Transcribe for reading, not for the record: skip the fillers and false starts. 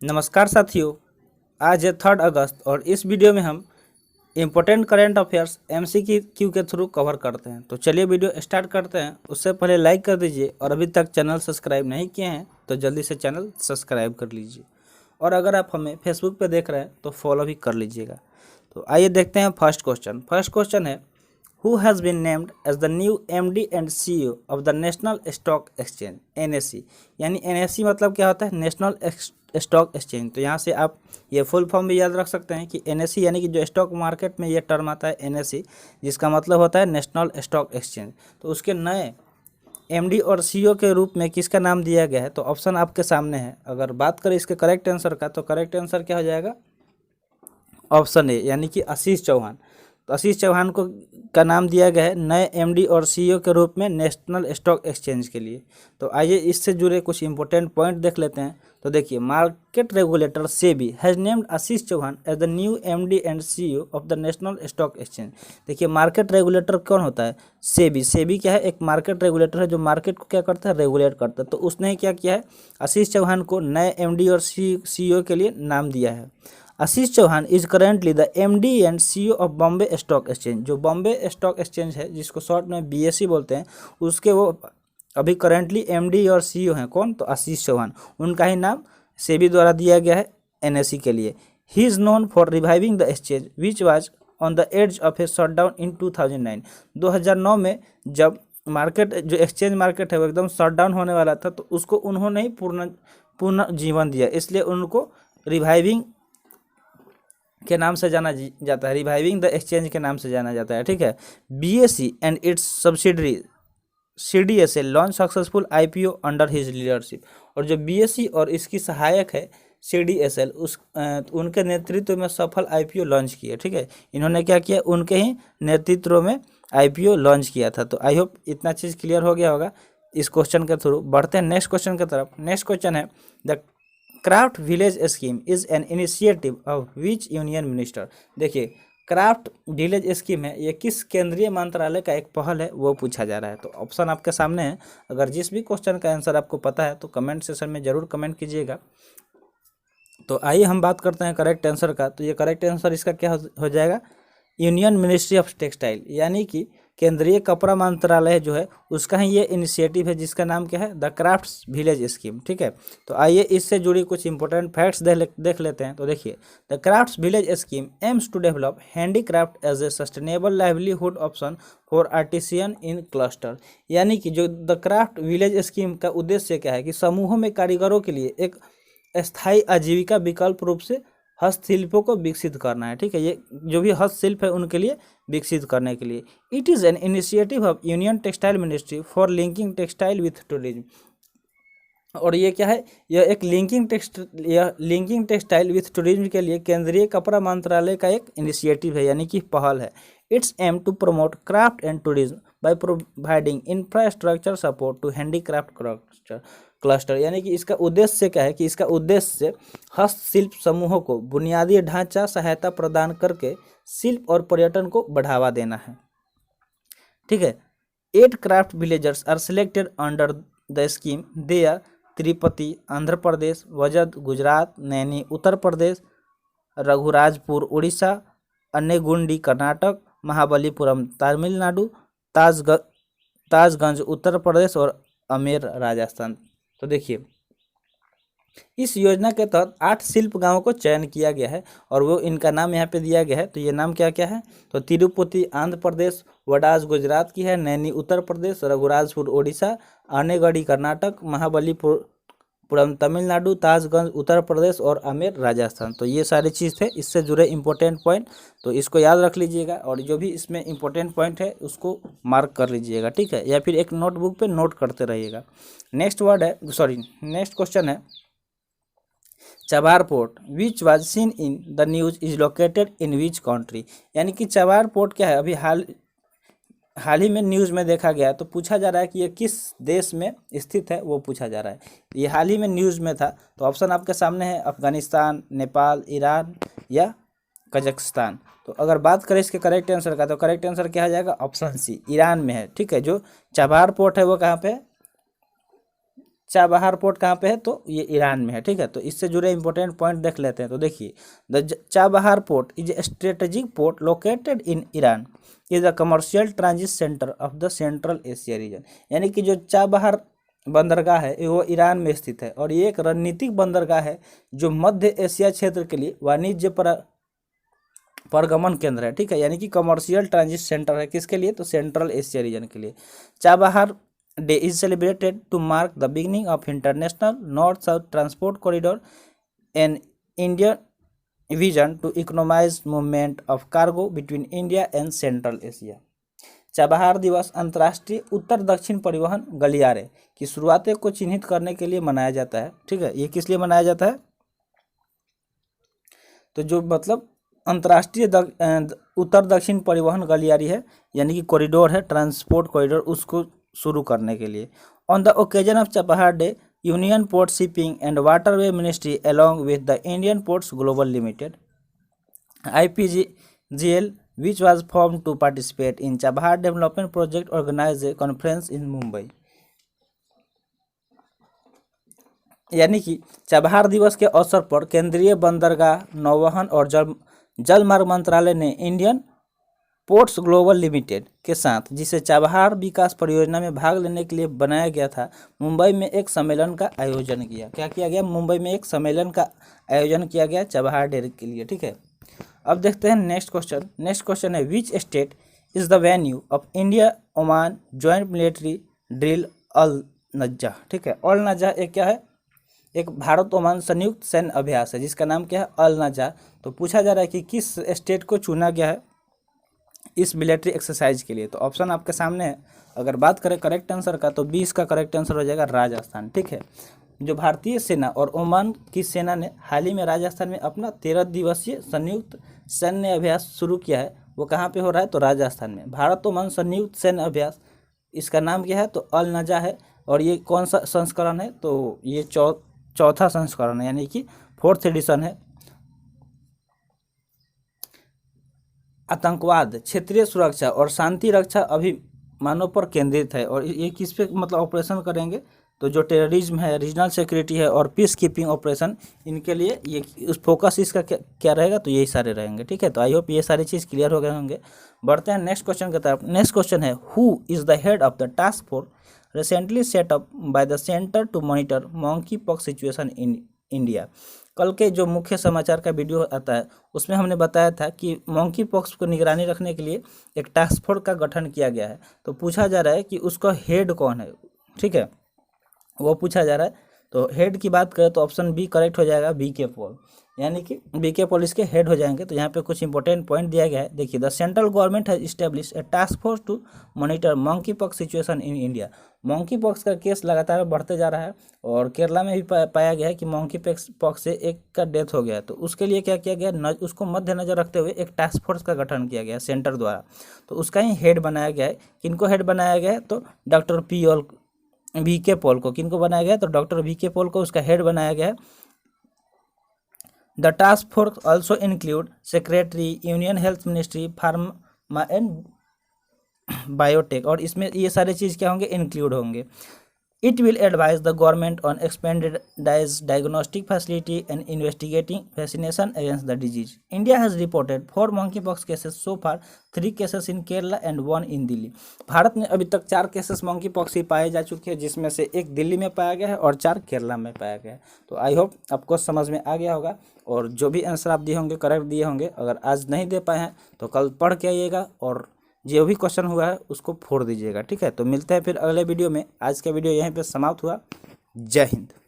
नमस्कार साथियों, आज है 3 अगस्त और इस वीडियो में हम इम्पोर्टेंट करंट अफेयर्स MCQ के थ्रू कवर करते हैं। तो चलिए वीडियो स्टार्ट करते हैं। उससे पहले लाइक कर दीजिए और अभी तक चैनल सब्सक्राइब नहीं किए हैं तो जल्दी से चैनल सब्सक्राइब कर लीजिए। और अगर आप हमें फेसबुक पे देख रहे हैं तो फॉलो भी कर लीजिएगा। तो आइए देखते हैं फर्स्ट क्वेश्चन है, who has been named as the new MD and CEO of the National Stock Exchange NSE। यानी NSE मतलब क्या होता है, नेशनल स्टॉक एक्सचेंज। तो यहाँ से आप ये फुल फॉर्म भी याद रख सकते हैं कि NSE यानी कि जो स्टॉक मार्केट में ये टर्म आता है NSE, जिसका मतलब होता है नेशनल स्टॉक एक्सचेंज। तो उसके नए MD और CEO के रूप में किसका नाम दिया गया है? तो ऑप्शन आपके सामने है। अगर बात करें इसके करेक्ट आंसर का तो करेक्ट आंसर क्या हो जाएगा? ऑप्शन ए यानी कि आशीष चौहान। तो आशीष चौहान को का नाम दिया गया है नए MD और CEO के रूप में नेशनल स्टॉक एक्सचेंज के लिए। तो आइए इससे जुड़े कुछ इंपॉर्टेंट पॉइंट देख लेते हैं। तो देखिए, market regulator SEBI has named Ashish Chauhan as the new MD and CEO of the national stock exchange. देखिए, मार्केट रेगुलेटर कौन होता है? सेबी क्या है? एक मार्केट रेगुलेटर है जो मार्केट को क्या करता है? रेगुलेट करता है। तो उसने क्या किया है? आशीष चौहान को नए MD और CEO के लिए नाम दिया है। Ashish Chauhan is currently the MD and CEO of Bombay stock exchange. जो बॉम्बे स्टॉक एक्सचेंज है, जिसको शॉर्ट में BSE बोलते हैं, उसके वो अभी करेंटली MD और CEO हैं। कौन? तो आशीष चौहान। उनका ही नाम सेबी द्वारा दिया गया है NSE के लिए। He is known for reviving the exchange which was on the edge of a shutdown in 2009। 2009 में जब मार्केट, जो एक्सचेंज मार्केट है, वो एकदम शटडाउन होने वाला था, तो उसको उन्होंने ही पूर्ण जीवन दिया। इसलिए उनको रिवाइविंग के नाम से जाना जाता है, रिवाइविंग द एक्सचेंज के नाम से जाना जाता है। ठीक है। BSE and it's subsidiary CDSL launch successful IPO under his leadership. और जो BSE और इसकी सहायक है CDSL, उनके नेतृत्व में सफल IPO लॉन्च किया। ठीक है, इन्होंने क्या किया? उनके ही नेतृत्व में IPO लॉन्च किया था। तो आई होप इतना चीज़ क्लियर हो गया होगा इस क्वेश्चन के थ्रू। बढ़ते हैं नेक्स्ट क्वेश्चन की तरफ। नेक्स्ट क्वेश्चन है, the craft village scheme is an initiative of which union minister. देखिए, क्राफ्ट विलेज स्कीम है, ये किस केंद्रीय मंत्रालय का एक पहल है, वो पूछा जा रहा है। तो ऑप्शन आपके सामने है। अगर जिस भी क्वेश्चन का आंसर आपको पता है तो कमेंट सेशन में जरूर कमेंट कीजिएगा। तो आइए हम बात करते हैं करेक्ट आंसर का। तो ये करेक्ट आंसर इसका क्या हो जाएगा? यूनियन मिनिस्ट्री ऑफ टेक्सटाइल, यानी कि केंद्रीय कपड़ा मंत्रालय जो है उसका ही ये इनिशिएटिव है, जिसका नाम क्या है? The crafts village scheme. ठीक है। तो आइए इससे जुड़ी कुछ इंपॉर्टेंट फैक्ट्स देख लेते हैं। तो देखिए, the crafts village scheme aims to develop handicraft as a sustainable livelihood option for artisan in cluster. यानी कि जो द क्राफ्ट विलेज स्कीम का उद्देश्य क्या है कि समूहों में कारीगरों के लिए एक स्थायी आजीविका विकल्प रूप से हस्तशिल्पों को विकसित करना है। ठीक है, ये जो भी हस्तशिल्प है उनके लिए विकसित करने के लिए। It is an initiative of union textile ministry for linking textile with tourism. और ये क्या है? यह लिंकिंग टेक्सटाइल विथ टूरिज्म के लिए केंद्रीय कपड़ा मंत्रालय का एक इनिशिएटिव है, यानी कि पहल है। It's aim to promote craft and tourism by providing infrastructure support to handicraft cluster. यानी कि इसका उद्देश्य क्या है? कि इसका उद्देश्य हस्तशिल्प समूहों को बुनियादी ढांचा सहायता प्रदान करके शिल्प और पर्यटन को बढ़ावा देना है। ठीक है। 8 craft villagers are selected under the scheme. They are Tirupati Andhra Pradesh, Vajad Gujarat, Naini Uttar Pradesh, Raghurajpur Orissa, Annegundi Karnataka, Mahabalipuram Tamil Nadu, Tajganj Uttar Pradesh और अमेर राजस्थान। तो देखिए, इस योजना के तहत 8 शिल्प गांवों को चयन किया गया है और वो इनका नाम यहाँ पे दिया गया है। तो ये नाम क्या क्या है? तो तिरुपति आंध्र प्रदेश, वडाज गुजरात की है, नैनी उत्तर प्रदेश, रघुराजपुर ओडिशा, आनेगढ़ी कर्नाटक, महाबलीपुरम तमिलनाडु, ताजगंज उत्तर प्रदेश और आमेर राजस्थान। तो ये सारी चीज़ थे, इससे जुड़े इंपॉर्टेंट पॉइंट। तो इसको याद रख लीजिएगा और जो भी इसमें इंपॉर्टेंट पॉइंट है उसको मार्क कर लीजिएगा। ठीक है, या फिर एक नोटबुक पे नोट करते रहिएगा। नेक्स्ट क्वेश्चन है, Chabahar port which was seen in the news is located in which country. यानी कि चबार पोर्ट क्या है? अभी हाल ही में न्यूज़ में देखा गया। तो पूछा जा रहा है कि ये किस देश में स्थित है, वो पूछा जा रहा है। ये हाल ही में न्यूज़ में था। तो ऑप्शन आपके सामने है, अफगानिस्तान, नेपाल, ईरान या कजाकिस्तान। तो अगर बात करें इसके करेक्ट आंसर का तो करेक्ट आंसर क्या आ जाएगा? ऑप्शन सी, ईरान में है। ठीक है, जो चबार पोर्ट है वो कहाँ पे है? चाबहार पोर्ट कहाँ पे है, तो ये ईरान में है। ठीक है, तो इससे जुड़े इंपॉर्टेंट पॉइंट देख लेते हैं। तो देखिए, the Chabahar port is a strategic port located in Iran, is a commercial transit centre of the central Asia region. यानी कि जो चाबहार बंदरगाह है वो ईरान में स्थित है और ये एक रणनीतिक बंदरगाह है जो मध्य एशिया क्षेत्र के लिए वाणिज्य परगमन केंद्र है। ठीक है, यानी कि कमर्शियल ट्रांजिट सेंटर है, किसके लिए, तो सेंट्रल एशिया रीजन के लिए। Chabahar day is celebrated to mark the beginning of international north south transport corridor and Indian vision to economise movement of cargo between India and central Asia. Chabahar दिवस अंतर्राष्ट्रीय उत्तर दक्षिण परिवहन गलियारे की शुरुआत को चिन्हित करने के लिए मनाया जाता है। ठीक है, ये किस लिए मनाया जाता है, तो जो मतलब अंतर्राष्ट्रीय उत्तर दक्षिण परिवहन गलियारी है, यानी कि कॉरिडोर है, ट्रांसपोर्ट कॉरिडोर, उसको शुरू करने के लिए। On the occasion of Chabahar day, union port shipping and waterway ministry along with the Indian ports global limited IPGL, which was formed to participate in Chabahar development project, organized a conference in Mumbai। यानी कि Chabahar दिवस के अवसर पर केंद्रीय बंदरगाह, नौवहन और जल मार्ग मंत्रालय ने इंडियन पोर्ट्स ग्लोबल लिमिटेड के साथ, जिसे चाबहार विकास परियोजना में भाग लेने के लिए बनाया गया था, मुंबई में एक सम्मेलन का आयोजन किया। क्या किया गया, मुंबई में एक सम्मेलन का आयोजन किया गया चाबहार डे के लिए। ठीक है, अब देखते हैं नेक्स्ट क्वेश्चन। नेक्स्ट क्वेश्चन है, which state is the venue of India Oman joint military drill Al Najah. ठीक है, अल नज्जा एक क्या है, एक भारत ओमान संयुक्त सैन्य अभ्यास है जिसका नाम क्या है, अल नज्जा। तो पूछा जा रहा है कि किस स्टेट को चुना गया है इस मिलिट्री एक्सरसाइज के लिए। तो ऑप्शन आपके सामने है। अगर बात करें करेक्ट आंसर का, तो 20 का करेक्ट आंसर हो जाएगा राजस्थान। ठीक है, जो भारतीय सेना और ओमान की सेना ने हाल ही में राजस्थान में अपना 13 दिवसीय संयुक्त सैन्य अभ्यास शुरू किया है, वो कहाँ पे हो रहा है, तो राजस्थान में। भारत ओमान संयुक्त सैन्य अभ्यास, इसका नाम क्या है, तो अल नजा है। और ये कौन सा संस्करण है, तो ये चौथा संस्करण है, यानी कि 4th एडिशन है। आतंकवाद, क्षेत्रीय सुरक्षा और शांति रक्षा अभियानों पर केंद्रित है। और ये किस पे मतलब ऑपरेशन करेंगे, तो जो टेररिज्म है, रीजनल सिक्योरिटी है और पीस कीपिंग ऑपरेशन, इनके लिए ये उस फोकस इसका क्या रहेगा, तो यही सारे रहेंगे। ठीक है, तो आई होप ये सारी चीज़ क्लियर हो गए होंगे। बढ़ते हैं नेक्स्ट क्वेश्चन की तरफ। नेक्स्ट क्वेश्चन है, who is the head of the task force recently set up by the centre to monitor monkeypox situation in India. कल के जो मुख्य समाचार का वीडियो आता है उसमें हमने बताया था कि मंकी पॉक्स को निगरानी रखने के लिए एक टास्क फोर्स का गठन किया गया है। तो पूछा जा रहा है कि उसका हेड कौन है। ठीक है, वो पूछा जा रहा है। तो हेड की बात करें तो ऑप्शन बी करेक्ट हो जाएगा, BK पॉल, यानी कि BK पॉल इसके हेड हो जाएंगे। तो यहाँ पे कुछ इंपॉर्टेंट पॉइंट दिया गया है। देखिए, the central government has establish a task force to monitor monkeypox situation in India. Monkeypox का केस लगातार बढ़ते जा रहा है और केरला में भी पाया गया है कि मंकी पॉक्स से एक का डेथ हो गया है। तो उसके लिए क्या किया गया, उसको मद्देनजर रखते हुए एक टास्क फोर्स का गठन किया गया सेंटर द्वारा। तो उसका ही हेड बनाया गया है। किनको हेड बनाया गया है, तो डॉक्टर BK पॉल को। किनको बनाया गया, तो डॉक्टर BK पॉल को उसका हेड बनाया गया है। The task force also include secretary, union health ministry, pharma and biotech, और इसमें ये सारे चीज़ क्या होंगे, इंक्लूड होंगे। It will advise the government on expanded diagnostic facility and investigating vaccination against the disease. India has reported 4 monkeypox cases so far, 3 cases in Kerala and 1 in Delhi. Bharat में अभी तक 4 केसेस monkeypox ही पाए जा चुके हैं, जिसमें से एक दिल्ली में पाया गया है और 4 केरला में पाया गया है। तो आई होप आपको समझ में आ गया होगा और जो भी आंसर आप दिए होंगे करेक्ट दिए होंगे। अगर आज नहीं दे पाए हैं तो कल पढ़ के आइएगा और जो भी क्वेश्चन हुआ है उसको फोड़ दीजिएगा। ठीक है, तो मिलते हैं फिर अगले वीडियो में। आज का वीडियो यहीं पे समाप्त हुआ। जय हिंद।